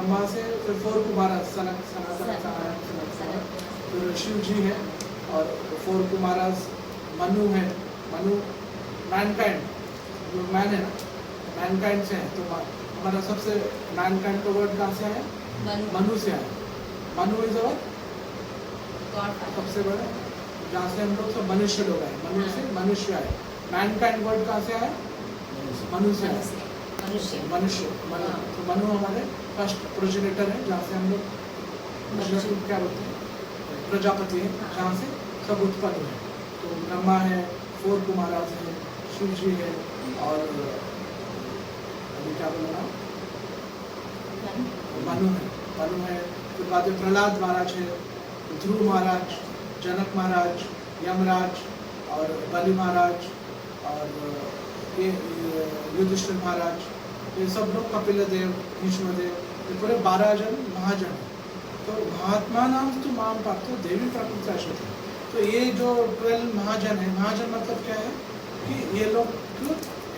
ब्रह्मा से फिर 4 कुमारा सनातन फिर शिव जी है और 4 कुमारास मनु है। मनु मैनकाइंड, जो मैन है ना, मैनकाइंड से है। तो हमारा सबसे मैनकाइंड का वर्ड कहाँ से आया? मनु से आया। मनु इज अवर सबसे बड़ा, जहाँ से हम लोग सब मनुष्य लोग आए, मनु से मनुष्य आए। मैनकाइंड वर्ड कहाँ से आया? मनु से आया, मनुष्य। तो मनु हमारे फर्स्ट प्रोजेनेटर है, जहाँ से हम लोग क्या बोलते हैं, प्रजापति है, जहाँ से सब उत्पन्न है। तो ब्रह्मा है, 4 कुमारास है, शिव जी है, और अभी क्या बोला, मनु है। फिर बाद में प्रहलाद महाराज है, ध्रुव महाराज, जनक महाराज, यमराज और बलि महाराज और ये युधिष्ठिर महाराज, ये सब लोग, कपिल देव, भीष्मदेव, ये पूरे 12 जन महाजन हैं। तो महात्मा नाम तो माम पार्थ देवी प्राकृत शाश्वत है। तो ये जो 12 महाजन है, महाजन मतलब क्या है कि ये लोग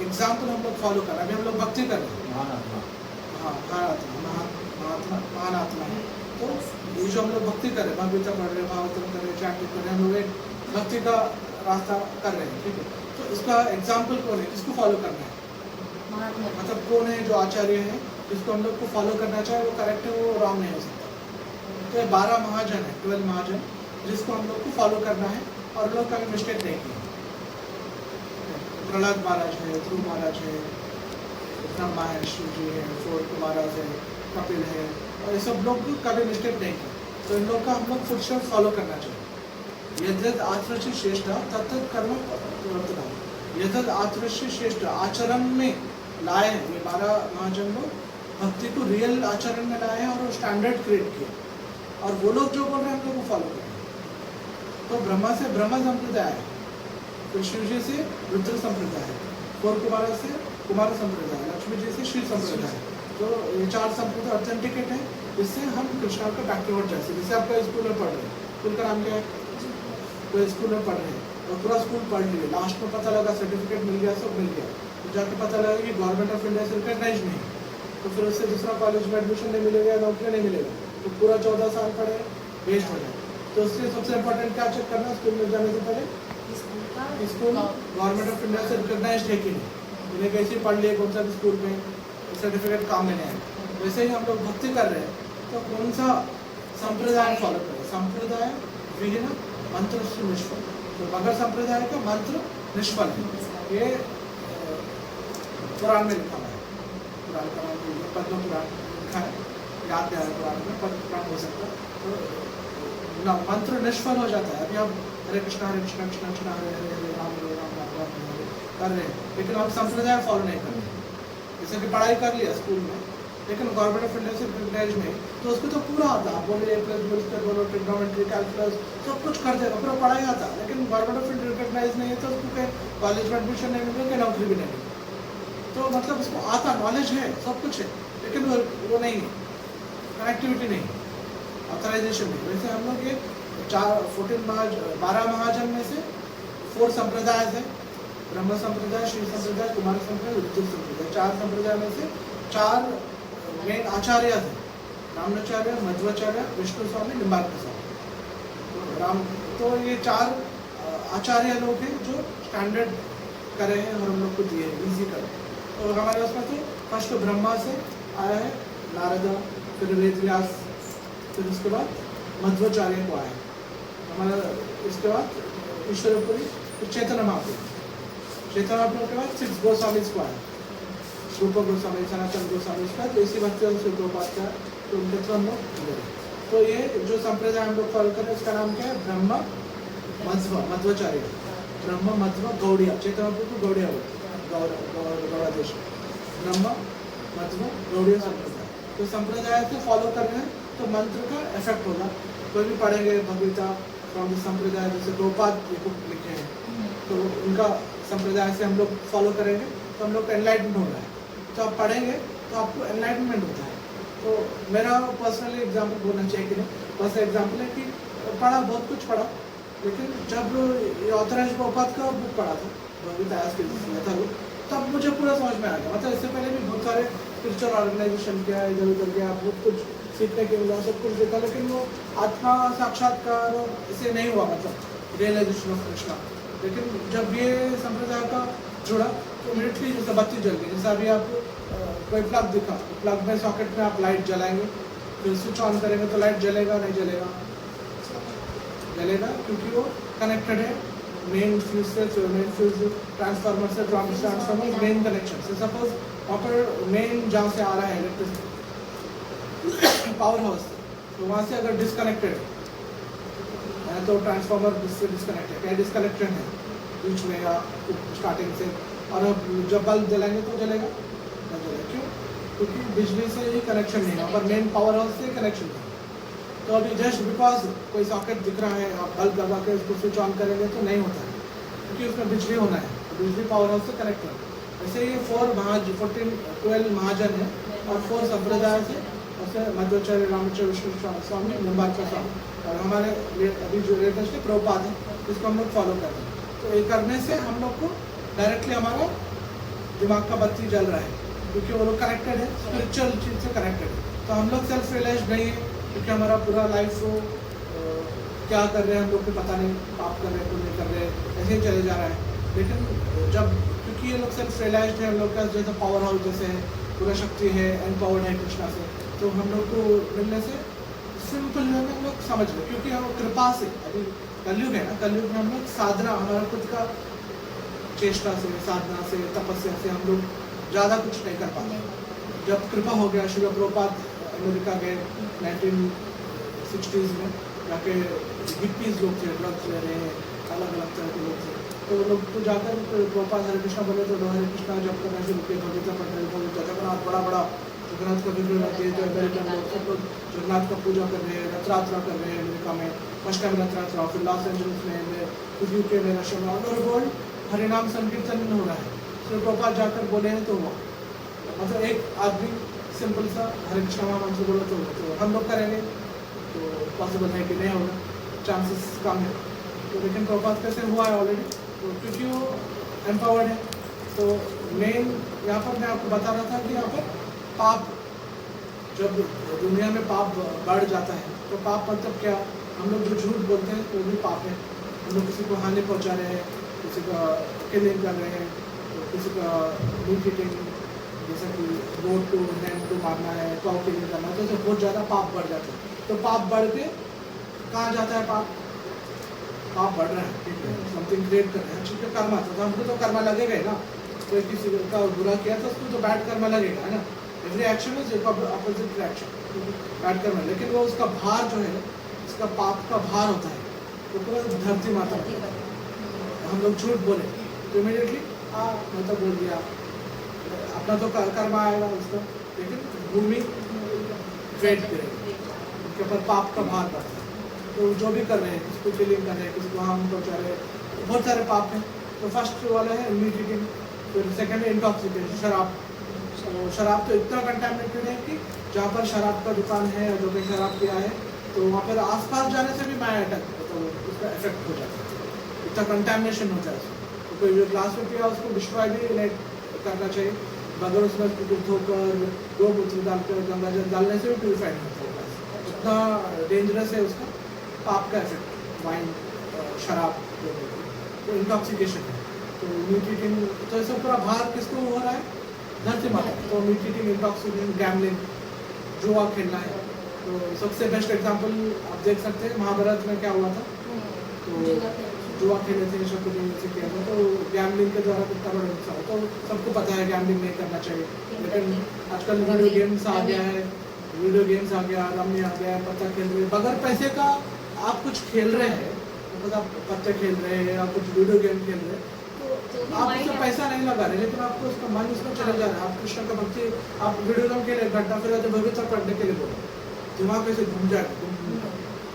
एग्जाम्पल हम लोग फॉलो कर रहे हैं। अभी हम लोग भक्ति कर रहे हैं, महान आत्मा है। तो ये जो हम लोग भक्ति कर रहे हैं, भगवता पढ़ रहे हैं, भागवतम कर रहे हैं, चैंटिंग कर रहे हैं, हम लोग एक भक्ति का रास्ता कर रहे हैं, ठीक है। तो इसका एग्जाम्पल कौन है, किसको फॉलो करना है? मतलब कौन है जो आचार्य है, जिसको हम लोग को फॉलो करना चाहिए, वो करेक्ट है, वो रॉन्ग नहीं हो सकता। तो ये 12 महाजन है, 12 महाजन, जिसको हम लोग को फॉलो करना है, और लोग कभी मिस्टेक नहीं किए। प्रहलाद महाराज है, ध्रुव महाराज है, ब्रह्मा है, शिव जी है, 4 कुमारास है, कपिल है, और ये सब लोग कभी मिस्टेक नहीं किए। तो इन लोग का हम लोग फुटस्टेप फॉलो करना चाहिए। यद्यद आचरति श्रेष्ठ तत्त कर्म प्रवर्तनम। यद्यद आचरति श्रेष्ठ, आचरण में लाए हैं ये 12 महाजन लोग, भक्ति को रियल आचरण में लाए हैं और वो स्टैंडर्ड क्रिएट किया। और वो लोग जो बोल रहे हैं हम लोग को फॉलो करें। तो ब्रह्मा से ब्रह्म संप्रदाय है, फिर शिव जी से रुद्र संप्रदाय है, 4 कुमार से कुमार संप्रदाय, लक्ष्मी जी से शिव संप्रदाय। तो ये 4 संप्रदाय ऑथेंटिकेट है, इससे हम कृष्णा का बैकवर्ड जैसे, जैसे आपका स्कूल में पढ़ रहे हैं, स्कूल का नाम क्या है? तो स्कूल में पढ़ रहे हैं और पूरा स्कूल पढ़ लिए, लास्ट में पता लगा सर्टिफिकेट मिल गया, सब मिल गया, तो जाके पता लगा कि गवर्नमेंट ऑफ इंडिया से रिकॉग्नाइज नहीं, तो फिर उससे दूसरा कॉलेज में एडमिशन नहीं मिलेगा, नौकरी नहीं मिलेगा, तो पूरा 14 साल पढ़े वेस्ट हो जाए। तो इसलिए सबसे इम्पोर्टेंट क्या चेक करना स्कूल में जाने से पहले, स्कूल गवर्नमेंट ऑफ इंडिया से रिकॉग्नाइज है कि नहीं। उन्हें कैसे पढ़ लिए कौन सा स्कूल में सर्टिफिकेट काम में नहीं आए। वैसे ही हम लोग भक्ति कर रहे हैं, तो कौन सा संप्रदाय फॉलो करें? संप्रदाय विहीन मंत्र से निष्फल, तो बगैर संप्रदाय का मंत्र निष्फल है। ये पुराण में लिखा हुआ है, पुराण का नाम पद्म पुराण लिखा है, याद नहीं आया पुराण में, पद्म पुराण हो सकता है। तो ना मंत्र निष्फल हो जाता है। अभी हम हरे कृष्णा कृष्ण कृष्ण हरे हरे हरे राम राम हरे कर रहे हैं, लेकिन हम संप्रदाय फॉलो नहीं कर रहे। जैसे कि पढ़ाई कर लिया स्कूल में, लेकिन गवर्नमेंट ऑफ इंडिया से रिकॉग्नाइज नहीं, तो उसको तो पूरा आता है, बोले A+B बोलो, ट्रिग्नोमेट्री, कैलकुलस, सब कुछ कर देगा, पूरा पढ़ाई आता है, लेकिन गवर्नमेंट ऑफ इंडिया रिकॉग्नाइज नहीं है, तो उसको कहीं कॉलेज में एडमिशन नहीं मिलेगा, कहीं नौकरी भी नहीं मिलेगी। तो मतलब उसको आता, नॉलेज है, सब कुछ है, लेकिन वो नहीं है, कनेक्टिविटी नहीं, ऑथराइजेशन नहीं। वैसे हम लोग ये 12 महाजन में से 4 संप्रदाय है, ब्रह्म संप्रदाय, शिव संप्रदाय, कुमार संप्रदाय, रुद्र संप्रदाय। 4 संप्रदाय में से 4 मेन आचार्य थे, रामाचार्य, मध्वाचार्य, विष्णु स्वामी, निम्बार्क स्वामी। तो ये 4 आचार्य लोग हैं जो स्टैंडर्ड करे हैं और हम लोग को दिए हैं, ईजी करे। तो हमारे उसमें थे फर्स्ट ब्रह्मा से आया है नारद, फिर वेदव्यास, फिर उसके बाद मध्वाचार्य को आया हमारा, इसके बाद ईश्वरपुरी, फिर चैतन्य महाप्रभु, चैतन्य महाप्रभु के बाद 6 गोस्वामी को आया, रूप गोस्वामी, सनातन गोस्वामी, इसका तो इसी भक्ति से गोपाल का, तो उनके थ्रू हम लोग। तो ये जो संप्रदाय हम लोग फॉलो करें, इसका नाम क्या है? ब्रह्म मध्वाचार्य, ब्रह्म मध्व गौड़िया, चैतन्य महाप्रभु को गौड़िया बोलते, गौड़ा देश, ब्रह्म मध्व गौड़िया संप्रदाय। तो संप्रदाय से फॉलो कर रहे हैं तो मंत्र का इफेक्ट होगा। कोई भी पढ़ेंगे भगवता फ्रॉम द संप्रदाय, जैसे गोपाल ये बुक लिखे हैं, तो उनका संप्रदाय से हम लोग फॉलो करेंगे तो हम लोग का एनलाइटमेंट हो रहा है। तो आप पढ़ेंगे तो आपको एनलाइटमेंट होता है। तो मेरा पर्सनली एग्जाम्पल बोलना चाहिए कि नहीं, बस एग्जाम्पल है कि पढ़ा, बहुत कुछ पढ़ा, लेकिन जब ये ऑथराइज गोपाल का बुक पढ़ा था, भगवता के था वो, तब मुझे पूरा समझ में आ गया। मतलब इससे पहले भी बहुत सारे स्पिरिचुअल ऑर्गेनाइजेशन किया, इधर उधर गया, बहुत कुछ सीखने के मिला, सब कुछ देखा, लेकिन वो आत्मा साक्षात्कार इसे नहीं हुआ, मतलब रियलाइजेशन ऑफ कृष्णा। लेकिन जब ये संप्रदाय का जुड़ा तो इमीडिएटली जैसे बत्ती जल गई। जैसे अभी आपको कोई प्लग दिखा, प्लग में सॉकेट में आप लाइट जलाएंगे, फिर स्विच ऑन करेंगे तो लाइट जलेगा नहीं जलेगा? जलेगा, क्योंकि वो कनेक्टेड है मेन फ्यूज से, मेन फ्यूज ट्रांसफार्मर से, ट्रांसफार्मर मेन कनेक्शन से। सपोज वहाँ पर मेन जहाँ से आ रहा है इलेक्ट्रिसिटी पावर हाउस से, तो वहाँ से अगर डिस्कनेक्टेड है तो ट्रांसफार्मर से डिस्कनेक्टेड, क्या डिस्कनेक्टेड है बीच में या स्टार्टिंग से, और अब जब बल्ब जलाएंगे तो जलेगा नहीं जलेगा? क्यों? क्योंकि बिजली से ही कनेक्शन नहीं है, पर मेन पावर हाउस से कनेक्शन है। तो अभी जस्ट बिकॉज कोई सॉकेट दिख रहा है, आप बल्ब लगा के उसको स्विच ऑन करेंगे तो नहीं होता है, क्योंकि उसमें बिजली होना है, तो बिजली पावर हाउस से कनेक्ट है। ऐसे ही 12 महाजन है और 4 संप्रदाय से, ऐसे मध्वाचार्य, रामाचार्य, विष्णु स्वामी, निम्बार्का स्वामी, और हमारे अभी जो लेटेस्ट प्रभुपाद है, इसको हम लोग फॉलो कर रहे हैं। तो ये करने से हम लोग को डायरेक्टली हमारा दिमाग का बत्ती जल रहा है, क्योंकि वो लोग कनेक्टेड है, स्पिरिचुअल चीज़ से कनेक्टेड है। तो हम लोग सेल्फ रियलाइज नहीं है, क्योंकि हमारा पूरा लाइफ को क्या कर रहे हैं हम लोग को पता नहीं, पाप कर रहे हैं, पुण्य कर रहे हैं, ऐसे ही चले जा रहा है। लेकिन जब, क्योंकि ये लोग सेल्फ रियलाइज्ड है, हम लोग का जैसे पावर हाउस जैसे है, पूरा शक्ति है, एम्पावर्ड है कृष्णा से, तो हम लोग को मिलने से सिंपल में हम लोग समझ लें, क्योंकि हम कृपा से, अभी कलयुग है ना, कलयुग में हम लोग साधना, हमारा खुद का चेष्टा से, साधना से, तपस्या से हम लोग ज़्यादा कुछ नहीं कर पाते। जब कृपा हो गया, श्रील प्रभुपाद अमेरिका गए 1960s में, जाके हिप्पीज लोग थे, ड्रग्स ले रहे हैं, अलग अलग तरह के लोग थे, तो वो लोग को जाकर प्रभुपाद हरे कृष्णा बोले तो हरे कृष्णा जब करना शुरू किए, भगवता पढ़ रहे, भगवता जगन्नाथ बड़ा जगन्नाथ का वीडियो रहते हैं, तो अमेरिकन लोग सब लोग जगन्नाथ का पूजा कर रहे हैं, रथयात्रा कर रहे हैं अमेरिका में, फर्स्ट टाइम रथयात्रा, फिर लॉस एंजलिस में, फिर यूके में, रशिया में, ऑल ओवर वर्ल्ड हरिनाम संकीर्तन हो रहा है। तो प्रभुपाद जाकर बोले हैं तो हुआ, मतलब एक आदमी सिंपल सा हरे कृष्णा महामंत्र बोला तो हम लोग करेंगे तो पॉसिबल है कि नहीं होगा, चांसेस कम है। तो लेकिन प्रभुपाद कैसे हुआ है ऑलरेडी, तो क्योंकि वो एम्पावर्ड है। तो मेन यहाँ पर मैं आपको बता रहा था कि यहाँ पर पाप, जब दुनिया में पाप बढ़ जाता है तो पाप मतलब क्या, हम लोग जो झूठ बोलते हैं वो भी पाप है, हम लोग किसी को हानि पहुँचा रहे हैं, किसी का किलिंग कर रहे हैं, तो किसी का मीट ईटिंग, जैसे कि गोट को हैंड को मारना है, काउ किलिंग करना है, तो बहुत ज़्यादा पाप बढ़ जाता है। तो पाप बढ़ के कहाँ जाता है? पाप बढ़ रहा है, ठीक है, समथिंग क्रिएट कर रहे हैं, ठीक है, कर्मा, तो हमको तो कर्मा लगेगा ही ना, कोई किसी का बुरा किया तो उसको तो बैड कर्मा लगेगा, है ना। Every action is opposite reaction, bad Karma, लेकिन वो उसका भार जो है, उसका पाप का भार होता है, तो पूरा धरती माता होता है। हम लोग झूठ बोले तो इमीडिएटली मैं तो बोल दिया, अपना तो कर्मा आएगा उसका, लेकिन भूमि वेट करेगी, उनके ऊपर पाप का भार पड़ता है। तो जो भी कर रहे हैं, किसी को किलिंग कर रहे हैं, किसी को हार्म पहुँचा रहे हैं, बहुत सारे पाप हैं। तो फर्स्ट वाला है मीट ईटिंग, फिर सेकेंड है इंटॉक्सिकेशन, शराब। शराब तो इतना कंटामिनेटेड है कि जहाँ पर शराब का दुकान है या जो भी शराब पिया है, तो वहाँ पर आसपास जाने से भी माया अटैक, तो उसका इफेक्ट हो जाता है, इतना कंटामिनेशन हो जाए। तो कोई जो ग्लास में पिया उसको डिस्ट्रॉय भी नहीं करना चाहिए, अगर उसमें धोकर गोमूत्र डालकर गंगा जल डालने से भी प्यूरीफाइड होता है, इतना डेंजरस है उसका पाप का इफेक्ट, वाइन, शराब, तो इंटॉक्सिकेशन है। तो मीट ईटिंग, तो ये सब पूरा भार किसको हो रहा है? धरती माता। तो मीट ईटिंग, इंटॉक्सिकेशन, गैम्बलिंग, जुआ खेलना है। तो सबसे बेस्ट एग्जांपल आप देख सकते हैं महाभारत में क्या हुआ था, तो जुआ खेले थे, शकुनी से किया था, तो गैम्बलिंग के द्वारा कितना बड़ा नुकसान। तो सबको पता है गैम्बलिंग नहीं करना चाहिए, लेकिन आजकल वीडियो गेम्स आ गया है, रम्मी आ गया है, पत्ता खेल रहे हैं, बगैर पैसे का आप कुछ खेल रहे हैं, मतलब आप पत्ते खेल रहे हैं या कुछ वीडियो गेम खेल रहे हैं, तो आप उसमें पैसा नहीं लगा रहे, लेकिन आपको उसका मन उसमें चले जा रहा है। आप कृष्ण का भक्ति, आप वीडियो गेम खेले, घंटा फिर आते भगवत पढ़ने के लिए बोलो, दिमाग कैसे घूम जाएगा,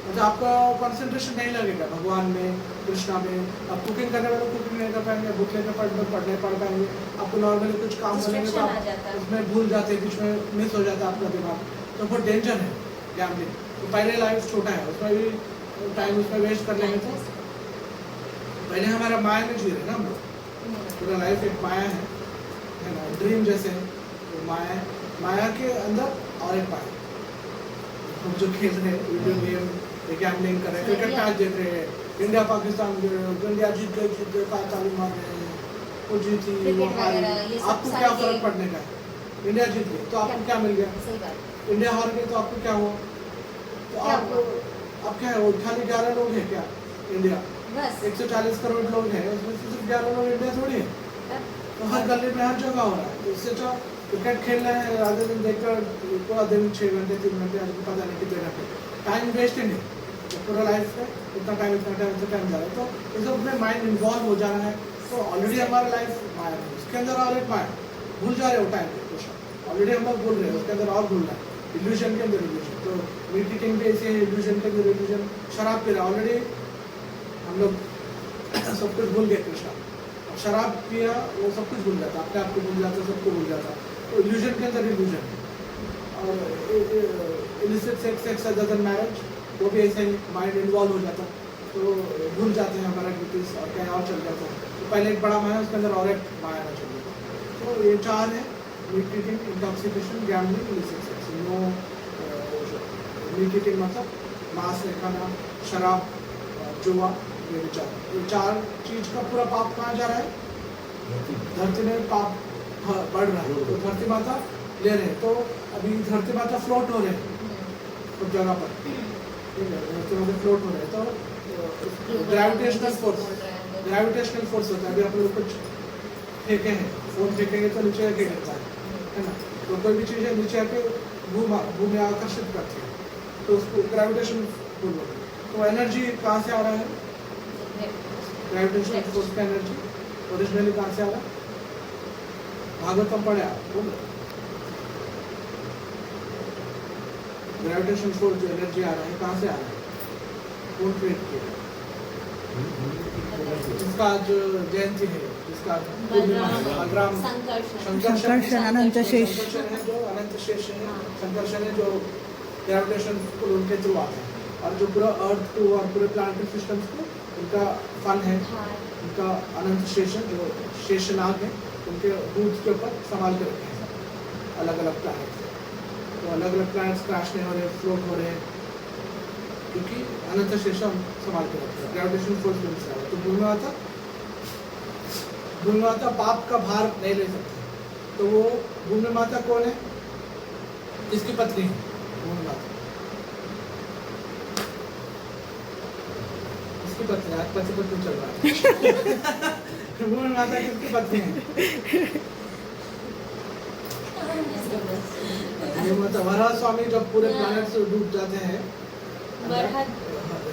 मतलब आपका कंसंट्रेशन नहीं लगेगा भगवान में, कृष्णा में। आप कुकिंग करने वाले कुकिंग नहीं कर पाएंगे, बुक लेकर पढ़ने पढ़ पाएंगे, आपको नॉर्मली कुछ काम करेंगे तो आप उसमें भूल जाते हैं, बीच में मिस हो जाता है आपका दिमाग। तो बहुत डेंजर है गैम्बलिंग। तो पहले लाइफ छोटा है, उसमें भी टाइम उसमें वेस्ट कर लेंगे तो पहले हमारा माया में जी रहे ना हम लोग, पूरा लाइफ एक माया है ना, ड्रीम जैसे है, तो माया है। माया के अंदर और एक माया। हम जो खेल रहे हैं वीडियो गेम, गैम्बलिंग कर रहे हैं, क्रिकेट मैच देख रहे हैं, इंडिया पाकिस्तान, इंडिया जीत गई, ताली मार रहे हैं, वो जीती वो हारी, आपको क्या फर्क पड़ने का है? इंडिया जीत गई तो आपको क्या मिल गया? सही बात। इंडिया हार गई तो आपको क्या हुआ? तो आपको अब क्या है, वो खाली 11 लोग हैं क्या इंडिया? बस 140 करोड़ लोग हैं, उसमें से सिर्फ 11 लोग इंडिया थोड़ी है। तो हर गली में हर जगह हो रहा है। तो इससे जो क्रिकेट खेल रहे हैं राधे दिन देखकर पूरा दिन 6 घंटे 3 घंटे आपको पता नहीं कितने घंटे टाइम वेस्ट ही नहीं, तो पूरा लाइफ में इतना टाइम जा रहा है। तो ये सब में माइंड इन्वॉल्व हो जा रहा है। तो ऑलरेडी हमारा लाइफ माया है, उसके अंदर और एक माया भूल जा रहे हो टाइम पे कुछ ऑलरेडी हम लोग भूल रहे हैं, उसके अंदर और भूल रहा है, इल्यूजन के अंदर इल्यूजन। तो मीट ईटिंग भी ऐसे है, इल्यूजन के अंदर इल्यूजन। शराब पी रहा ऑलरेडी हम लोग सब कुछ भूल गए कृष्णा। अब शराब पिया वो सब कुछ भूल जाता, अपने आप को भूल जाता, सबको भूल जाता। तो इल्यूजन के अंदर इल्यूजन। और illicit sex other than marriage, वो भी ऐसे ही माइंड इन्वॉल्व हो जाता, तो भूल जाते हैं हमारा ड्यूटीज और कहीं और चल जाता है। तो पहले एक बड़ा माया, उसके अंदर और एक माया ना चल जाता। तो ये 4 है, meat eating, intoxication, gambling, illicit sex. No meat eating मतलब मांस नहीं खाना, शराब, जुआ, ये विचार, ये 4 चीज का पूरा पाप कहाँ जा रहा है? धरती में पाप बढ़ रहा है। तो धरती माता ले रहे हैं, तो अभी धरती माता फ्लोट हो रहे हैं कुछ जगह पर, ठीक है, धरती माता फ्लोट हो रहे हैं। तो ग्रेविटेशनल फोर्स होता है। अभी आप लोग कुछ फेंके हैं, फोन फेंकेंगे तो नीचे आके गिरता है ना? तो कोई भी चीज़ है नीचे आके भूमि आकर्षित करती है, तो उसको ग्रेविटेशन बोलते हैं। तो एनर्जी कहाँ से आ रहा है? ग्रेविटेशनल फोर्स का एनर्जी ओरिजिनली कहाँ से आ रहा है? भागवतम पढ़े आप, बोलो। ग्रेविटेशन फोर्स जो एनर्जी आ रहा है कहाँ से आ रहा है? कौन क्रिएट किया? जिसका जो जयंती है, जिसका बलराम संकर्षण अनंत शेष है, जो अनंत शेष है, संकर्षण है, जो ग्रेविटेशन को उनके थ्रू आते हैं। और जो पूरा अर्थ को और पूरे प्लानिटरी सिस्टम्स को उनका फन है, उनका अनंत शेष है, जो शेषनाग है, उनके बूथ के ऊपर संभाल के रखे हैं अलग अलग प्लैनेट। तो अलग अलग प्लैनेट्स क्रैश नहीं हो रहे, फ्लोट हो रहे हैं, क्योंकि अनंत शेष हम संभाल के रखते हैं। ग्रेविटेशन फोर्स मिल से तो भूमि माता पाप का भार नहीं ले सकती। तो वो भूमि माता कौन है? किसकी पत्नी है भूमि माता? किसकी पत्नी? आज पति चल रहा है। भूमि माता किसकी पत्नी है? वराह स्वामी जब पूरे प्लैनेट से डूब जाते हैं,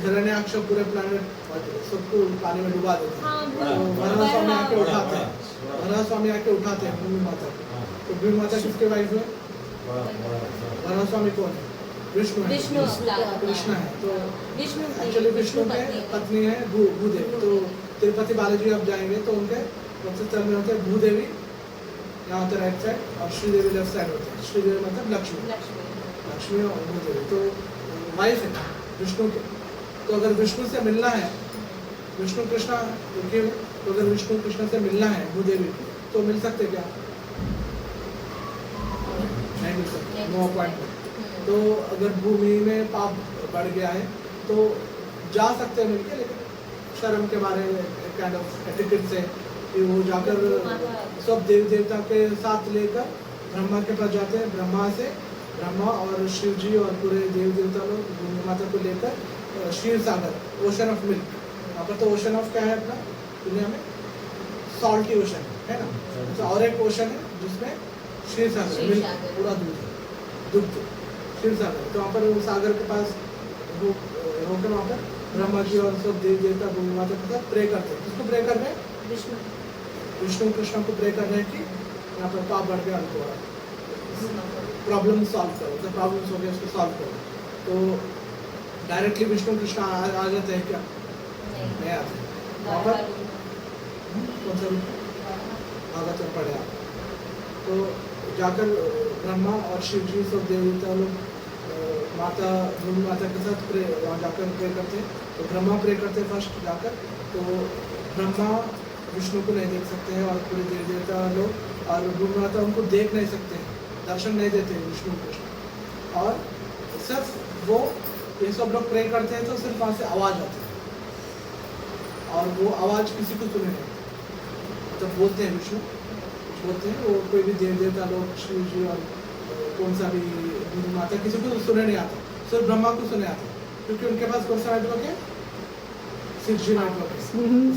हिरण्याक्ष पूरे प्लैनेट सबको पानी में डुबा देते हैं। तो वराह स्वामी आके उठाते हैं, वराह स्वामी आके उठाते हैं भूमि माता को। तो भूमि माता किसके वाइफ है? वराह स्वामी कौन है? विष्णु है, कृष्ण है। तो एक्चुअली विष्णु के पत्नी है भूदेवी। तो तिरुपति बालाजी अब जाएंगे तो उनके सबसे में होते हैं भूदेवी, यहाँ होते राइट साइड, और श्रीदेवी लेफ्ट साइड होते हैं। श्रीदेवी मतलब लक्ष्मी और भूदेवी तो वाइफ है विष्णु के। तो अगर विष्णु से मिलना है, विष्णु कृष्णा के, तो अगर विष्णु कृष्ण से मिलना है भूदेवी तो मिल सकते क्या? नहीं मिल सकते, नो अपॉइंटमेंट। तो अगर भूमि में पाप बढ़ गया है तो जा सकते हैं मिलके, लेकिन शर्म के बारे में काइंड ऑफ एटिकेट से कि वो जाकर सब देवी देवता के साथ लेकर ब्रह्मा के पास जाते हैं। ब्रह्मा और शिव जी और पूरे देवी देवता लोग भूमि माता को लेकर क्षीर सागर, ओशन ऑफ मिल्क, यहाँ पर तो ओशन ऑफ क्या है अपना दुनिया में? सॉल्टी ओशन है ना। तो और एक ओशन है जिसमें क्षीर सागर, मिल्क पूरा दूध है, दुग्ध, क्षीर सागर। तो वहाँ पर सागर के पास होकर वहाँ पर ब्रह्मा जी और सब देवी देवता भूमि माता के साथ प्रे करते हैं। किसको प्रे कर रहे हैं? विष्णु कृष्ण को प्रे कर रहे हैं कि यहाँ पर पाप बढ़ गया, उनको प्रॉब्लम सॉल्व करो, तो प्रॉब्लम्स हो गए उसको सॉल्व करो। तो डायरेक्टली विष्णु कृष्ण आ जाते हैं क्या? नहीं आते। वहाँ पर कौन सा भागवत पढ़े आप? तो जाकर ब्रह्मा और शिव जी सब देवता लोग माता भूमि माता के साथ प्रे, वहाँ जाकर प्रे करते हैं। तो ब्रह्मा प्रे करते हैं फर्स्ट जाकर। तो ब्रह्मा विष्णु को नहीं देख सकते हैं और पूरे देवी देवता लोग और भूमि माता उनको देख नहीं सकते हैं। दर्शन नहीं देते विष्णु कृष्ण। और सिर्फ वो ये सब लोग प्रे करते हैं तो सिर्फ वहाँ से आवाज़ आती है और वो आवाज़ किसी को सुने नहीं, मतलब बोलते हैं विष्णु बोलते हैं, वो कोई भी देव देवता लोग शिव जी और कौन सा भी हिंदू माता किसी को सुने नहीं आता, सिर्फ ब्रह्मा को सुने आता, क्योंकि उनके पास कौन सा नेटवर्क है, 6G नेटवर्क है,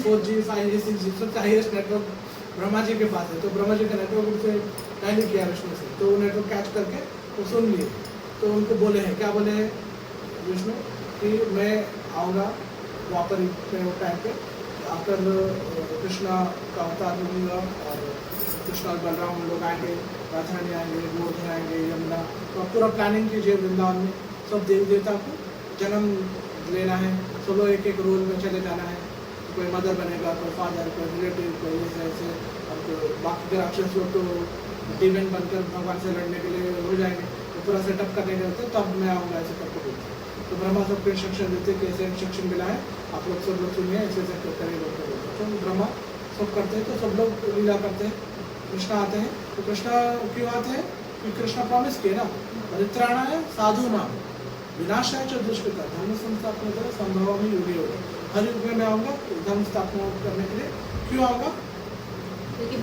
4G 5G 6G सबसे हाईएस्ट नेटवर्क ब्रह्मा जी के पास है। तो ब्रह्मा जी का नेटवर्क उनसे पहले किया विष्णु से, तो वो नेटवर्क कैच करके वो सुन लिए। तो उनको बोले हैं, क्या बोले हैं विष्णु कि मैं आऊँगा द्वापर युग पे वो टाइम पे आकर कृष्णा का अवतार लूँगा और कृष्ण और बलराम हम लोग आएंगे, राधा रानी आएंगे, गोवर्धन आएंगे, यमुना। तो पूरा प्लानिंग कीजिए वृंदावन में, सब देवी देवता को जन्म लेना है, सब लोग एक एक रोल में चले जाना है, कोई मदर बनेगा, कोई फादर, कोई रिलेटिव, कोई ऐसे और बाकी के राक्षस लोग तो डीमन बनकर भगवान से लड़ने के लिए हो जाएंगे, तो पूरा सेटअप करने के होते तब मैं आऊँगा ऐसे करके बोलते। तो ब्रह्मा सबको इंस्ट्रक्शन देते कि ऐसे इंस्ट्रक्शन मिला है, आप लोग सब लोग सुनिए, ऐसे ऐसे करेंगे बोलते। तो ब्रह्मा सब करते हैं, तो सब लोग लीला करते हैं, कृष्णा आते हैं। तो कृष्णा क्यों आते हैं, क्योंकि कृष्णा प्रॉमिस किए ना, परित्राणाय साधु नाम विनाशाय च दुष्कृता धर्म संस्थापना करें संभव में युगे होगा। हर युग में मैं आऊँगा धर्म स्थापना करने के लिए। क्यों आऊँगा,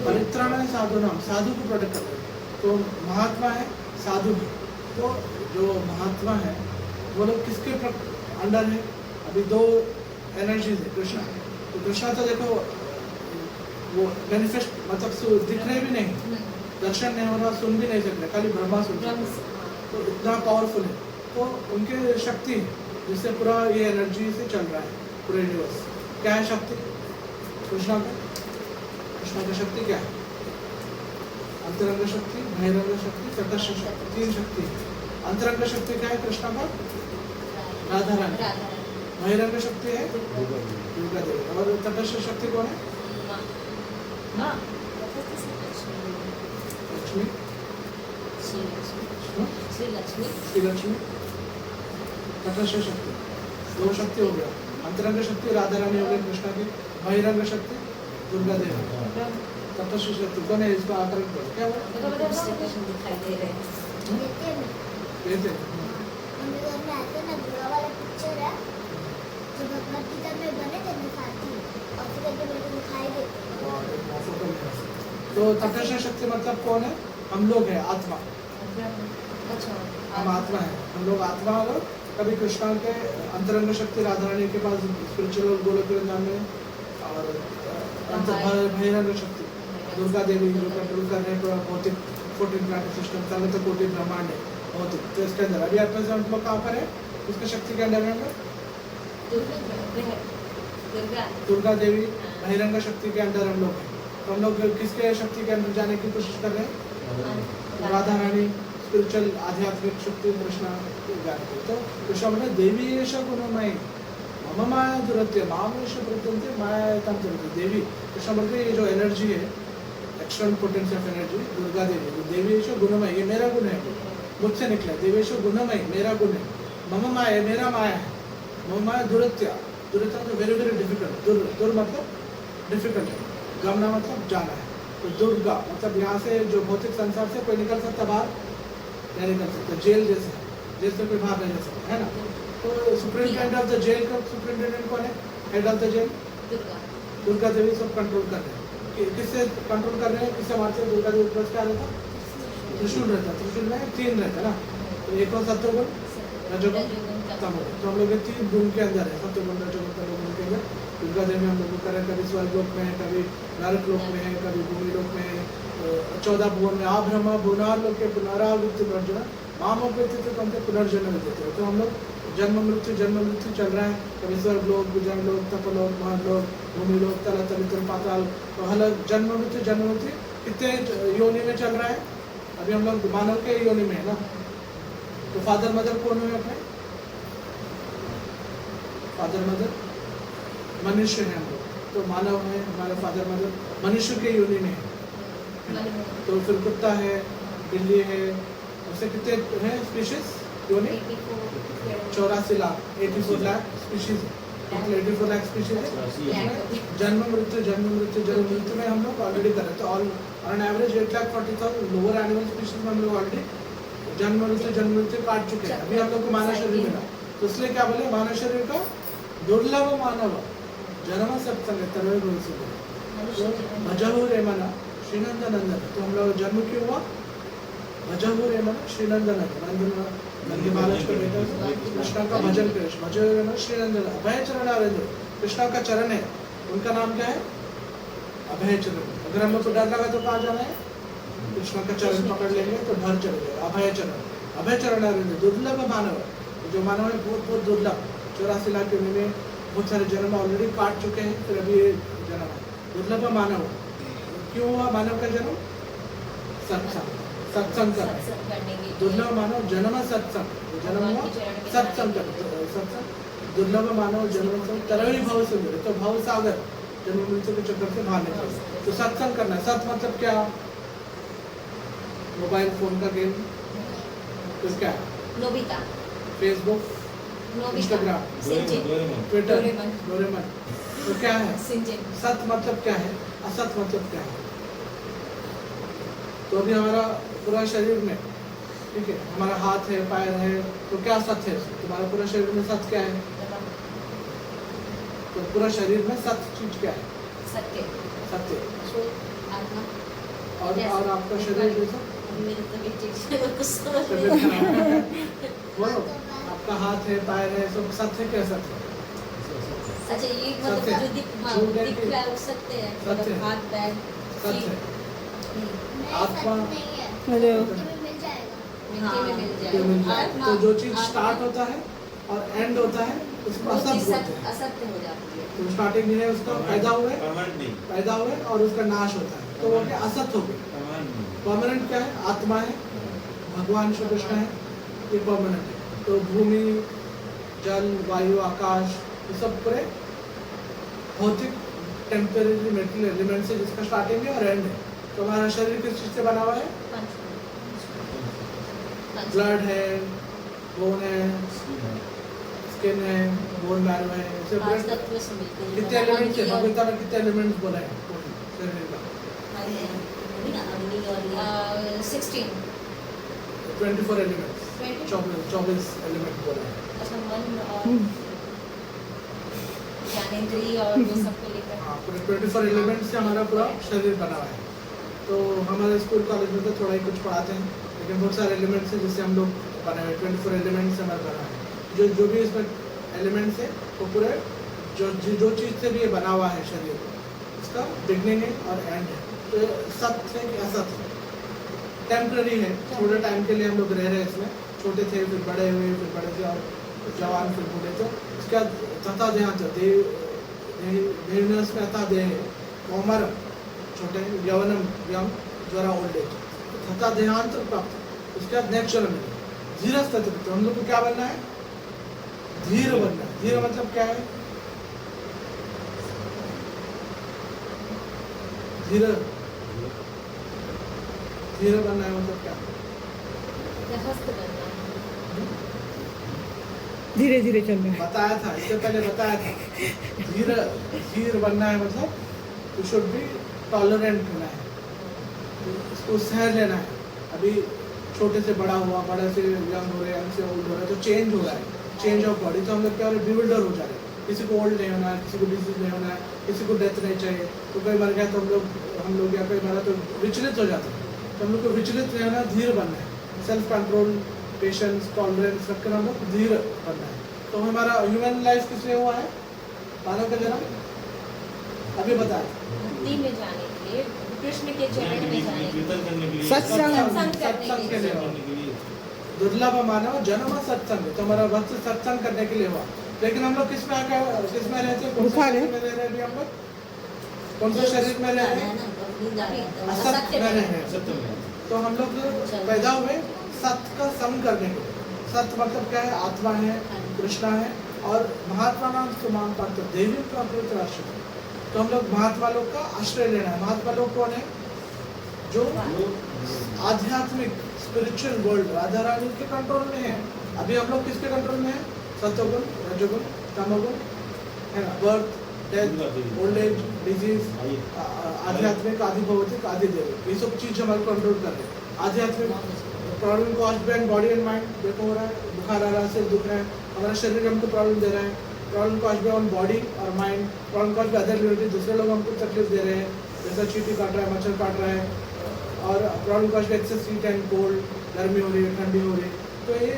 परित्राणाय साधु नाम, साधु को प्रोटेक्ट कर रहे हैं। तो महात्मा है, साधु है, तो जो महात्मा है वो लोग किसके अंडर है, अभी दो एनर्जीज है कृष्णा। तो कृष्णा तो देखो वो मैनिफेस्ट मतलब दिख रहे भी नहीं, दर्शन नहीं हो रहा, सुन भी नहीं सकते, खाली ब्रह्मा सुन सकते, तो इतना पावरफुल है। तो उनके शक्ति जिससे पूरा ये एनर्जी से चल रहा है पूरे यूनिवर्स। क्या है शक्ति कृष्णा का, कृष्णा की शक्ति क्या है, अंतरंग शक्ति, बहिरंग शक्ति, तटस्थ शक्ति, तीन शक्ति है। अंतरंग शक्ति क्या है कृष्णा का, राधा रानी। बहिरंग शक्ति है दुर्गा देवी। और तटस्थ शक्ति कौन है, लक्ष्मी, श्री लक्ष्मी। तटस्थ शक्ति दो शक्ति हो गया, अंतरंग शक्ति राधा रानी हो गई कृष्णा की, बहिरंग शक्ति दुर्गा देवी। तटस्थ शक्ति कौन है, इसका आकरण करो, क्या कहते हैं तो तटस्थ शक्ति मतलब कौन है, हम लोग हैं, आत्मा, हम आत्मा है, हम लोग आत्मा। और कभी कृष्णा के अंतरंग शक्ति राधा रानी के पास स्पिरिचुअल गोलोक वृंदावन में, और बहिरंग शक्ति दुर्गा देवी जो कंट्रोल कर रहे हैं पूरा भौतिक 14 प्लानेट सिस्टम, तब तो कोटि ब्रह्मांड है भौतिक। तो इसके अंदर अभी आप हम लोग कहाँ पर है, इसके शक्ति के अंदर है दुर्गा देवी, बहिरंग शक्ति के अंदर हम लोग हैं। तो हम लोग किसके शक्ति के अंदर जाने की कोशिश कर रहे हैं, राधा रानी, स्पिरिचुअल आध्यात्मिक शक्ति कृष्णा जाने। तो कृष्ण बोले देवी एष गुणमयी मम माया दुरत्य मामेश प्रत्यंते माया तम दुरत्य। देवी कृष्ण बोलते ये जो एनर्जी है, external potency of energy, Durga Devi, देवी एष गुणमयी, ये मेरा गुण है, मुझसे निकला। देवेश गुणमयी मेरा गुण है, मम माया मेरा माया है, मम माया दुरत्या, दुरत्या तो वेरी वेरी डिफिकल्ट, दुर मतलब डिफिकल्ट है, गमना मतलब जाना है। तो दुर्गा मतलब यहाँ से जो भौतिक संसार से कोई निकल सकता बाहर नहीं निकल सकता, जेल जैसे, जेल से कोई बाहर नहीं जा सकता है ना। तो सुप्रिंटेंडेंट ऑफ द जेल का सुप्रिंटेंडेंट कौन है, head of the jail Durga Devi, सब कंट्रोल कर रहे हैं। किससे कंट्रोल कर रहे हैं, किससे मारते हैं, दुर्गा देवी प्लस क्या रहता, त्रिशूल रहता, त्रिशूल में 3 रहता है ना, तो एक और सत्वगुण रजोगुण तमोगुण। तो हम लोग 3 गुण के अंदर है, सत्वगुण रजोगुण तमोगुण के अंदर। दुर्गा देवी हम लोग करें, कभी स्वर्ग लोक में है, कभी नरक लोक में है, कभी भूमि लोक में है, 14 भुवन में आ ब्रह्म भुवनार लोक के पुनरावृत्ति पुनर्जन्म मामों के तुमसे पुनर्जन्म देते हो। तो हम लोग जन्म मृत्यु चल रहा है, कभी स्वर्ग लोक, गुजन लोक, तपलोक, महलोक, भूमि लोक, तल तल पाताल। तो हल जन्म मृत्यु कितने योनि में चल रहा है, अभी हम लोग मानव के योनि में है ना। तो फादर मदर कौन है अपने, फादर मदर मनुष्य है हम लोग, तो मानव है हमारे फादर मदर, मनुष्य के योनि में है। तो फिर कुत्ता है, बिल्ली है, वैसे कितने हैं स्पीशीज योनि, 84 लाख 84 लाख स्पीशीज है। टोटल 84 लाख स्पीशीज है। जन्म मृत्यु में हम लोग ऑलरेडी कर रहे हैं, तो on average 8,40,000 lower animal species में हम लोग ऑलरेडी जन्म मृत्यु काट चुके हैं। अभी हम लोग को मानव शरीर मिला, तो इसलिए क्या बोले, मानव शरीर का दुर्लभ मानव जन्म सत्संग तरह भजहु रेमन श्रीनंदन नंदन। तो हम लोग जन्म क्यों हुआ, भजहु रेमन श्रीनंदन नंदन, नंदी महाराज का बेटा कृष्णा का भजन करे, भजहु रेमन श्रीनंदन अभय चरण आरेंद्र, कृष्णा का चरण है, उनका नाम क्या है, अभय चरण। अगर हम लोग को डर लगा तो कहाँ जाना है, कृष्ण का चरण पकड़ लेंगे तो डर चले जाएगा। अभय चरण आरेंद्र, दुर्लभ मानव, जो मानव है बहुत दुर्लभ, 84 लाख योनि में बहुत सारे जन्म ऑलरेडी काट चुके हैं, फिर अभी ये जन्म है दुर्लभ मानव। क्यों हुआ मानव का जन्म, सत्संग कर, दुर्लभ मानव जन्म सत्संग, जन्म हुआ सत्संग कर, सत्संग दुर्लभ मानव जन्म तरही भव सुंदर, तो भव सागर जन्म मृत्यु के चक्कर से बाहर निकले, तो सत्संग करना। सत मतलब क्या, मोबाइल फोन का गेम, फिर क्या है, Nobita, Facebook, Instagram, Twitter, Doraemon, तो क्या है, सत मतलब क्या है, असत मतलब क्या है। तो अभी हमारा पूरा शरीर में, ठीक है, हमारा हाथ है, पैर है, तो क्या सत है, तुम्हारा पूरा शरीर में सत क्या है, तो पूरा शरीर में सत चीज क्या है, सत्य, आत्मा, और आपका शरीर जैसा वो आपका हाथ है, पैर है, सब सत्य क्या सत्य। अच्छा ये मतलब सत्य। जो दिख रहा है वो सत्य है, सत्य। मतलब हाथ पैर सत्य आत्मा हेलो, मिट्टी में मिल जो मिल जाए। आत्मा, तो जो चीज आत्मा- स्टार्ट होता है और एंड होता है उसको वो असत चीज बोलते हैं। असत्य हो जाती है। तो स्टार्टिंग में उसका पैदा हुए और उसका नाश होता है, तो वो क्या असत हो गया। परमानेंट क्या है, आत्मा है, भगवान श्री कृष्ण है, ये परमानेंट है। तो भूमि, जल, वायु, आकाश, ये सब पूरे भौतिक टेम्परेरी मेटेरियल एलिमेंट से जिसका स्टार्टिंग है और एंड है। तो हमारा शरीर किस चीज से बना हुआ है, ब्लड है, बोन है, स्किन है, बोन मैरो है, ऐसे पांच पूरे तत्व से मिलते हैं। कितने एलिमेंट्स है, अग्नि और- भगवत में कितने एलिमेंट्स बोले हैं शरीर का, अग्नि और 16 24 एलिमेंट्स, 20 24 एलिमेंट बोले हैं। अच्छा मन और ज्ञानेंद्रिय और वो सब को लेकर हाँ, पूरे 24 एलिमेंट्स से हमारा पूरा शरीर बना हुआ है। तो हमारे स्कूल कॉलेज में तो थोड़ा ही कुछ पढ़ाते हैं, लेकिन बहुत सारे एलिमेंट्स हैं जिससे हम लोग बने हुए, 24 एलिमेंट्स से हमारा बना है। जो भी इसमें एलिमेंट्स है वो पूरे जो चीज़ से भी ये बना हुआ है शरीर, इसका बिगनिंग है और एंड है। तो सत्य है कि असत है, टेम्पररी है, थोड़े टाइम के लिए हम लोग रह रहे हैं इसमें, छोटे थे फिर बड़े हुए, फिर बड़े थे और जवान फिर बूढ़े। तो इसका तथा देहांत देहनस में अथा देह कौमर छोटे, यवनम यम, ज्वरा ओल्ड एज, तथा देहांत प्राप्त। उसके बाद नेक्स्ट जन्म में धीरज तत्व, तो हम लोग को क्या बनना है, धीर बनना है। धीर मतलब क्या है, धीर बनना है मतलब क्या, हस्त करना धीरे धीरे चल रहा है। बताया था, इससे पहले बताया था, धीर बनना है मतलब यू शुड बी टॉलरेंट होना है, इसको सह लेना है। अभी छोटे से बड़ा हुआ, बड़े से यंग हो रहे हैं, यंग से ओल्ड हो रहे हैं, तो चेंज हो रहा है, चेंज ऑफ बॉडी। तो हम लोग क्या हो रहे हैं, बिल्डर हो जा रहे हैं। किसी को ओल्ड नहीं होना है, किसी को डिजीज नहीं होना है, किसी को डेथ नहीं चाहिए। तो कोई मर गया तो हम लोग या कोई मरा तो विचलित हो जाते हैं। तो हम लोग को विचलित नहीं होना, धीर बनना है। सेल्फ कंट्रोल, पेशेंस, टॉलरेंस रखकर हम लोग धीर बनना है। तो हमारा ह्यूमन लाइफ किस लिए हुआ है, मानव का जन्म अभी बताया, मुक्ति में जाने के लिए, कृष्ण के चरण में जाने के लिए, सत्संग सत्संग करने के लिए। दुर्लभ मानव जन्म सत्संग, तो हमारा वक्त सत्संग करने के लिए हुआ। लेकिन हम लोग किस में आकर, किस में रहते हैं, कौन से बुखार है। शरीर में रह रहे हैं अभी हम लोग, कौन से शरीर में रह रहे हैं, असत में रह रहे हैं। तो हम लोग पैदा हुए सत्य का संग करने के लिए। सत्य मतलब क्या है, आत्मा है, कृष्णा है, और महात्मा नाम सुमान पात्र देवी का पवित्र आश्रय। तो हम लोग महात्मा लोग का आश्रय लेना है। महात्मा लोग कौन है, जो आध्यात्मिक स्पिरिचुअल वर्ल्ड राधा रानी के कंट्रोल में है। अभी हम लोग किसके कंट्रोल में है, सत्वगुण, रजोगुण, तमोगुण, है ना, birth, death, old age, disease, आध्यात्मिक, आदि भौतिक, आदि दैविक, ये सब चीज हमारे कंट्रोल कर रहे हैं। आध्यात्मिक problem caused by body and mind, देखो हो रहा है, बुखार आ रहा है, सिर दुख रहा है, हमारा शरीर हमको प्रॉब्लम दे रहा है। Problem caused by on body और mind, problem caused by other relative, दूसरे लोग हमको तकलीफ दे रहे हैं, जैसा चींटी काट रहा है, मच्छर काट रहा है, और problem caused bye excess heat and cold, गर्मी हो रही है, ठंडी हो रही है। तो ये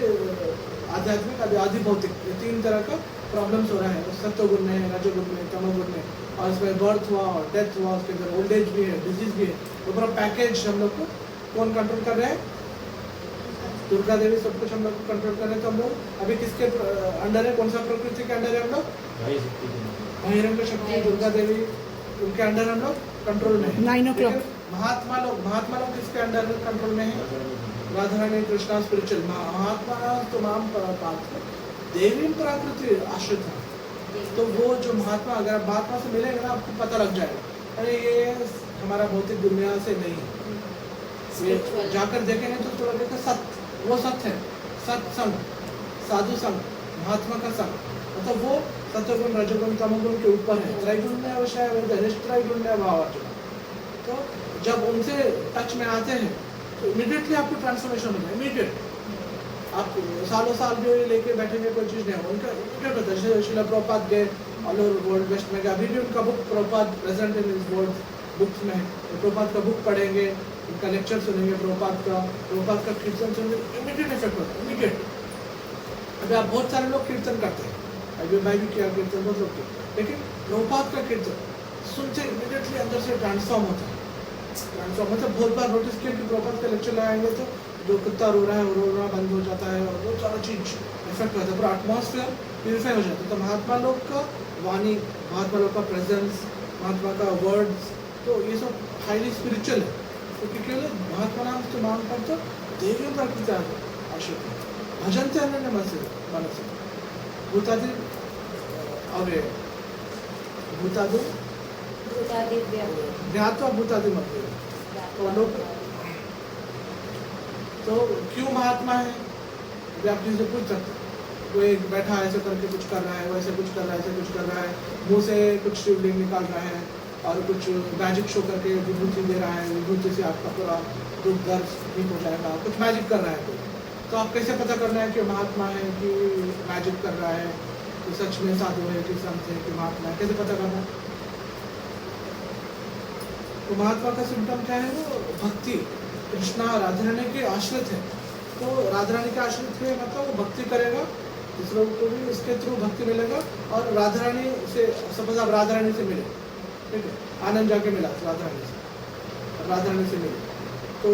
आध्यात्मिक, आदि भौतिक, ये तीन तरह का प्रॉब्लम्स हो रहा है, सत्वगुण में, रजोगुण में, तमोगुण में, और इसमें बर्थ हुआ और डेथ हुआ, उसके अंदर ओल्ड एज भी है, डिजीज भी है, तो पूरा पैकेज हम लोग को कौन कंट्रोल कर रहे हैं? दुर्गा देवी सब कुछ हम लोग को कंट्रोल कर रहे हैं। तो हम लोग अभी किसके अंडर है, कौन सा प्रकृति के अंडर है हम लोग? बहिरंग शक्ति, दुर्गा देवी, उनके अंडर हम लोग कंट्रोल में है। 9 o'clock। महात्मा लोग किसके अंडर कंट्रोल में है? राधा रानी, कृष्णा, स्पिरिचुअल महात्मा तमाम पात्र देवी प्रकृति आश्रित है। तो वो जो महात्मा, अगर आप महात्मा से मिलेंगे ना, आपको पता लग जाएगा, अरे ये हमारा भौतिक दुनिया से नहीं है। ये जाकर देखेंगे तो थोड़ा देखा सत्य, वो सत्य है, सत्संग, साधु संग, महात्मा का संग, मतलब वो सत्वगुण, रजोगुण, तमोगुण के ऊपर है। त्रैगुण्य विषय त्रैगुण्य भाव अर्जुन। तो जब उनसे टच में आते हैं तो इमीडिएटली आपको ट्रांसफॉर्मेशन होता है, इमीडिएट। आप सालों साल भी लेके बैठेंगे कोई चीज़ नहीं, उनका इमीडिएट होता है। श्रील प्रभुपाद गए ऑल ओवर वर्ल्ड, वेस्ट में गए, अभी भी उनका book Prabhupada present in his world books में, प्रभुपाद का बुक पढ़ेंगे, उनका लेक्चर सुनेंगे, प्रभुपाद का कीर्तन सुनेंगे, इमीडिएट इफेक्ट होता है, इमीडिएट। अभी आप बहुत सारे लोग कीर्तन करते हैं, अभी मैं भी किया कीर्तन, बहुत लोग किया, लेकिन प्रभुपाद का कीर्तन सुनते इमीडिएटली अंदर से ट्रांसफॉर्म होता है। ट्रांसफॉर्म मतलब बहुत बार नोटिस किया कि प्रभुपाद का लेक्चर लगाएंगे तो जो कुत्ता रो रहा है वो रोना बंद हो जाता है, और बहुत सारा चीज इफेक्ट होता है, पूरा एटमॉस्फेयर प्यूरिफाई हो जाता है। तो महात्मा लोग का वाणी, महात्मा लोग का प्रेजेंस, महात्मा का वर्ड्स, तो ये सब हाईली स्पिरिचुअल है। तो क्योंकि महात्मा नाम तो मान पर तो देवी प्रकृति आश्रित है, भजन से अन्य मनस भूतादि अव्यय, भूतादि ज्ञातवा भूतादि मत तो लोग, तो क्यों महात्मा है? अभी आप किसी से पूछ सकते, कोई बैठा है ऐसे करके कुछ कर रहा है, वैसे कुछ कर रहा है, ऐसे कुछ कर रहा है, मुंह से कुछ शिवलिंग निकाल रहा है, और कुछ मैजिक शो करके विभूति दे रहा है, विभूति से आपका पूरा दुख दर्द ठीक हो जाएगा, कुछ मैजिक कर रहा है कोई, तो आप कैसे पता करना है कि महात्मा है कि मैजिक कर रहा है, कि सच में साधु है कि संत है कि महात्मा है, कैसे पता करना? तो महात्मा का सिम्टम क्या है? वो भक्ति, कृष्णा राधा रानी के आश्रित है। तो राधा रानी के आश्रित है मतलब वो भक्ति करेगा, दूसरों को भी इसके थ्रू भक्ति मिलेगा। और राधा रानी से, सपोज आप राधा रानी से मिले, ठीक है, आनंद जाके मिला राधा रानी से, राधा रानी से मिले, तो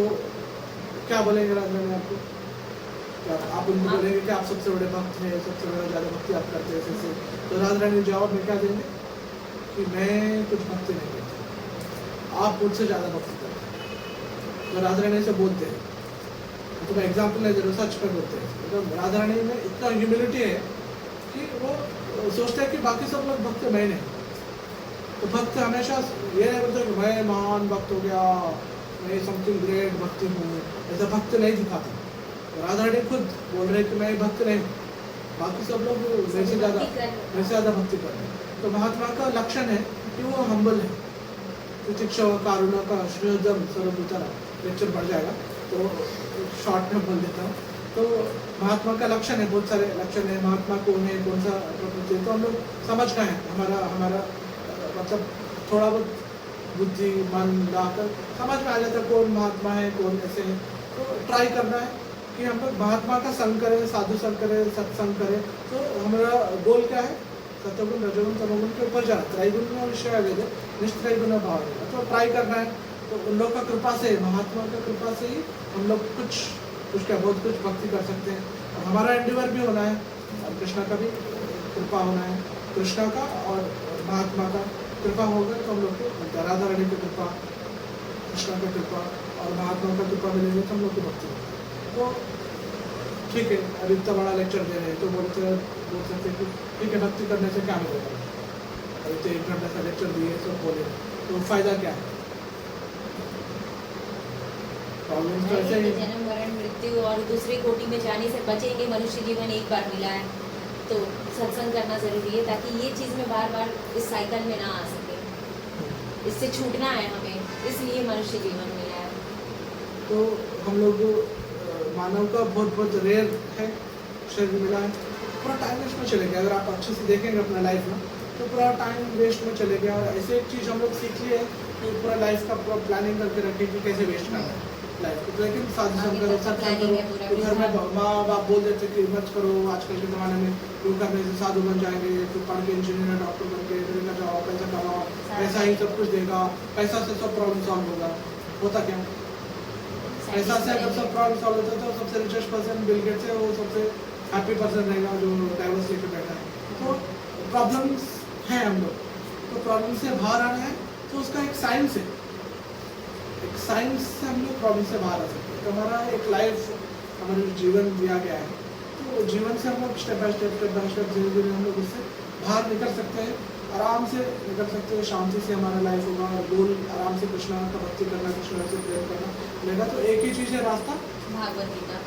क्या बोलेंगे राधा रानी आपको? क्या आप उनको बोलेंगे कि आप सबसे बड़े भक्त हैं, सबसे बड़ा ज़्यादा भक्ति आप करते हैं ऐसे? तो राधा रानी जवाब में क्या देंगे कि मैं कुछ भक्ति नहीं करती, आप मुझसे ज़्यादा भक्ति करते हैं। तो राधा रानी से बोलते हैं, तो मैं एग्जाम्पल नहीं दे रहा हूँ, सच पर बोलते हैं। तो राधा रानी में इतना ह्यूमिलिटी है कि वो सोचते हैं कि बाकी सब लोग भक्त, मैं नहीं। तो भक्त हमेशा ये नहीं बोलते कि मैं महान भक्त हो गया, मैं समथिंग ग्रेट भक्ति हूँ, ऐसा भक्त नहीं दिखाता। तो राधा रानी खुद बोल रहे कि मैं भक्त नहीं, बाकी सब लोग वैसे ज़्यादा भक्ति कर रहे हैं। तो महात्मा का लक्षण है कि वो हम्बल है, प्रतीक्षा कारुणा का श्रेयदम सर्वभूताना, लेक्चर बढ़ जाएगा तो शॉर्ट में बोल देता हूँ। तो महात्मा का लक्षण है, बहुत सारे लक्षण है। महात्मा कौन है, कौन सा प्रकृति है, तो हम लोग समझना है। हमारा मतलब थोड़ा बहुत बुद्धि मन लाकर समझ में आ जाता है कौन महात्मा है, कौन ऐसे है। तो ट्राई करना है कि हम लोग महात्मा का संग करें, साधु संग करें, सत्संग करें। तो हमारा गोल क्या है? सत्वगुण रजोगुण तमोगुण के ऊपर जाना, त्रैगुण्य विषय वेद निष्त्रैगुण्य भाव है। तो ट्राई करना है। तो उन लोग का कृपा से, महात्मा का कृपा से ही हम लोग कुछ क्या बहुत कुछ भक्ति कर सकते हैं। और हमारा एंडिवर भी होना है, और कृष्णा का भी कृपा होना है। कृष्णा का और महात्मा का कृपा होगा तो हम लोग को राधा रानी की कृपा, कृष्णा की कृपा और महात्मा का कृपा मिलेगी तो हम लोग की भक्ति होगी। तो ठीक है, अभी इतना बड़ा लेक्चर दे रहे हैं तो बोल सकते कि ठीक है, भक्ति करने से क्या मिलेगा? अभी तो 1 घंटा का लेक्चर दिए सब बोले, तो फायदा क्या है? प्रॉब्लम तो ऐसे ही, जन्म मरण मृत्यु और दूसरी कोटि में जाने से बचेंगे। मनुष्य जीवन एक बार मिला है, तो सत्संग करना ज़रूरी है ताकि ये चीज़ में बार बार इस साइकिल में ना आ सके। इससे छूटना है हमें, इसलिए मनुष्य जीवन मिला है। तो हम लोग मानव का बहुत बहुत रेयर है शरीर मिला है, पूरा टाइम वेस्ट में चले गया। अगर आप अच्छे से देखेंगे अपना लाइफ में तो पूरा टाइम वेस्ट में चले गया। और ऐसे एक चीज़ हम लोग सीख लिए कि पूरा लाइफ का पूरा प्लानिंग करके रखें कि कैसे वेस्ट करना है लाइफ को। लेकिन साधु करो, सत्संग करो, तो घर में माँ बाप बोल देते कि मत करो। आजकल के ज़माने में लोग करने से साधु बन जाएंगे, फिर पढ़ के इंजीनियर डॉक्टर बन के फिर जाओ, पैसा कमाओ, पैसा ही सब कुछ देगा, पैसा से सब प्रॉब्लम सॉल्व होगा। होता क्या? पैसा से अगर सब प्रॉब्लम सॉल्व होता तो सबसे रिचेस्ट पर्सन बिल गेट्स है, वो सबसे हैप्पी पर्सन रहेगा जो डाइवर्स लेकर बैठा है। तो प्रॉब्लम्स हैं हम लोग, तो प्रॉब्लम से बाहर आना है तो उसका एक साइंस है। एक साइंस से हम लोग प्रॉब्लम से बाहर आ सकते हैं। तो हमारा एक लाइफ, हमारे जीवन दिया गया है, तो जीवन से हम लोग स्टेप बाय स्टेप धीरे धीरे हम लोग उससे बाहर निकल सकते हैं, आराम से निकल सकते हैं। शांति से हमारा लाइफ होगा और गोल आराम से कृष्णा का भक्ति करना, कृष्णा से प्रेम करना मिलेगा। तो एक ही चीज़ है रास्ता, भागवत गीता।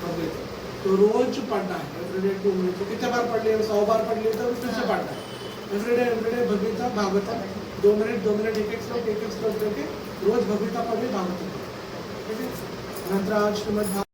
भगवत। तो रोज पढ़ना है, एवरीडे 2 मिनट। तो कितने बार पढ़ लिए? 100 बार पढ़ लिए तो फिर से पढ़ना है। एवरीडे भगवता भागवतम 2 मिनट एक एक श्लोक करके रोज भगवता पढ़िए, भागवतम। ठीक है, अनंतराज श्रीमद्